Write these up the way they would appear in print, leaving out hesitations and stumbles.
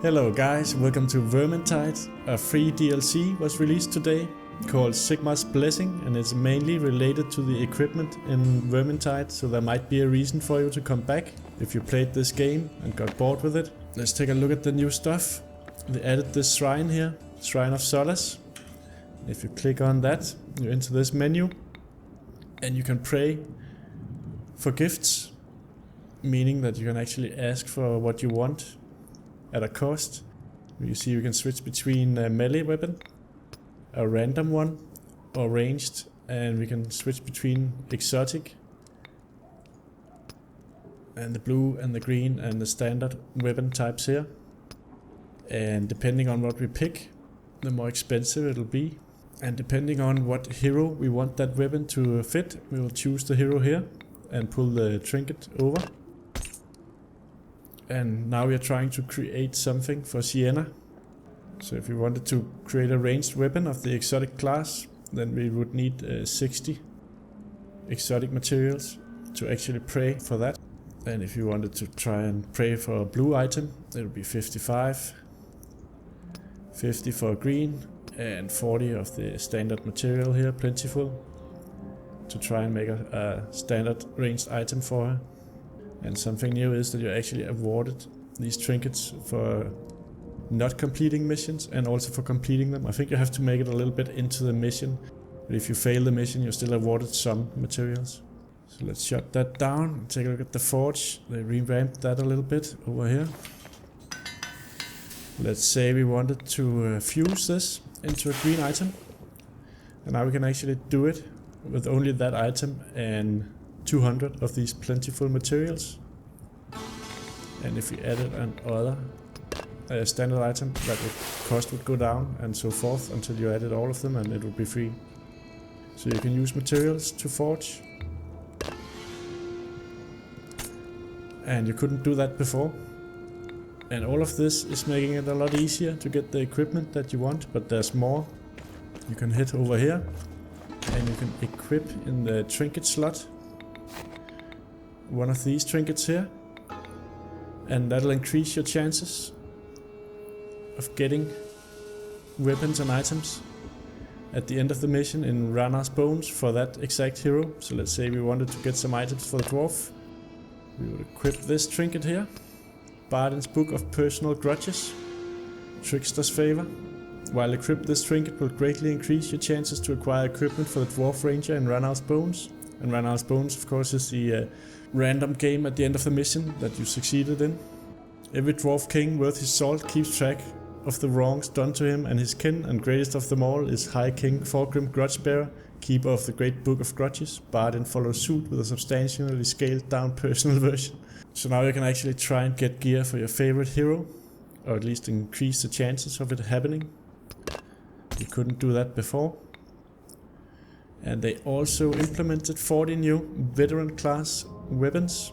Hello guys, welcome to Vermintide. A free DLC was released today called SIGMA'S Blessing, and it's mainly related to the equipment in Vermintide, so there might be a reason for you to come back if you played this game and got bored with it. Let's take a look at the new stuff. They added this shrine here, Shrine of Solace. If you click on that, you're into this menu and you can pray for gifts, meaning that you can actually ask for what you want at a cost. You see you can switch between a melee weapon, a random one, or ranged, and we can switch between exotic and the blue and the green and the standard weapon types here. And depending on what we pick, the more expensive it'll be. And depending on what hero we want that weapon to fit, we will choose the hero here and pull the trinket over. And now we are trying to create something for Sienna. So if we wanted to create a ranged weapon of the exotic class, then we would need 60 exotic materials to actually pray for that. And if you wanted to try and pray for a blue item, it would be 55, 50 for green, and 40 of the standard material here, plentiful, to try and make a standard ranged item for her. And something new is that you're actually awarded these trinkets for not completing missions and also for completing them. I think you have to make it a little bit into the mission, but if you fail the mission you're still awarded some materials. So let's shut that down and take a look at the forge. They revamped that a little bit over here. Let's say we wanted to fuse this into a green item, and now we can actually do it with only that item and 200 of these plentiful materials. And if we added another standard item, that cost would go down and so forth until you added all of them, and it would be free. So you can use materials to forge, and you couldn't do that before. And all of this is making it a lot easier to get the equipment that you want, but there's more. You can head over here and you can equip in the trinket slot one of these trinkets here, and that'll increase your chances of getting weapons and items at the end of the mission in Rana's Bones for that exact hero. So let's say we wanted to get some items for the dwarf. We would equip this trinket here, Bardin's Book of Personal Grudges, Trickster's Favor. While equipped, this trinket will greatly increase your chances to acquire equipment for the dwarf ranger in Rana's Bones. And Rana's Bones, of course, is the random game at the end of the mission that you succeeded in. Every dwarf king worth his salt keeps track of the wrongs done to him and his kin, and greatest of them all is High King Thorgrim Grudgebearer, keeper of the Great Book of Grudges. Bardin follows suit with a substantially scaled down personal version. So now you can actually try and get gear for your favorite hero, or at least increase the chances of it happening. You couldn't do that before. And they also implemented 40 new veteran class weapons.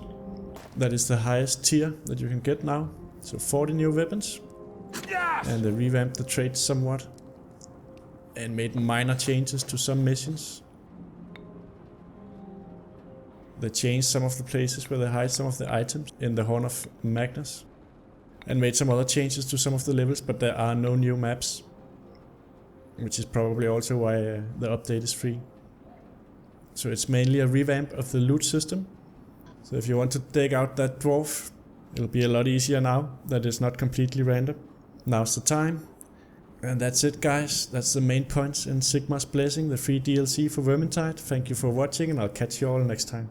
That is the highest tier that you can get now. So 40 new weapons. Yes! And they revamped the traits somewhat and made minor changes to some missions. They changed some of the places where they hide some of the items in the Horn of Magnus, and made some other changes to some of the levels, but there are no new maps, which is probably also why the update is free. So it's mainly a revamp of the loot system. So if you want to take out that dwarf, it'll be a lot easier now that it's not completely random. Now's the time. And that's it guys, that's the main points in SIGMA'S Blessing, the free DLC for Vermintide. Thank you for watching, and I'll catch you all next time.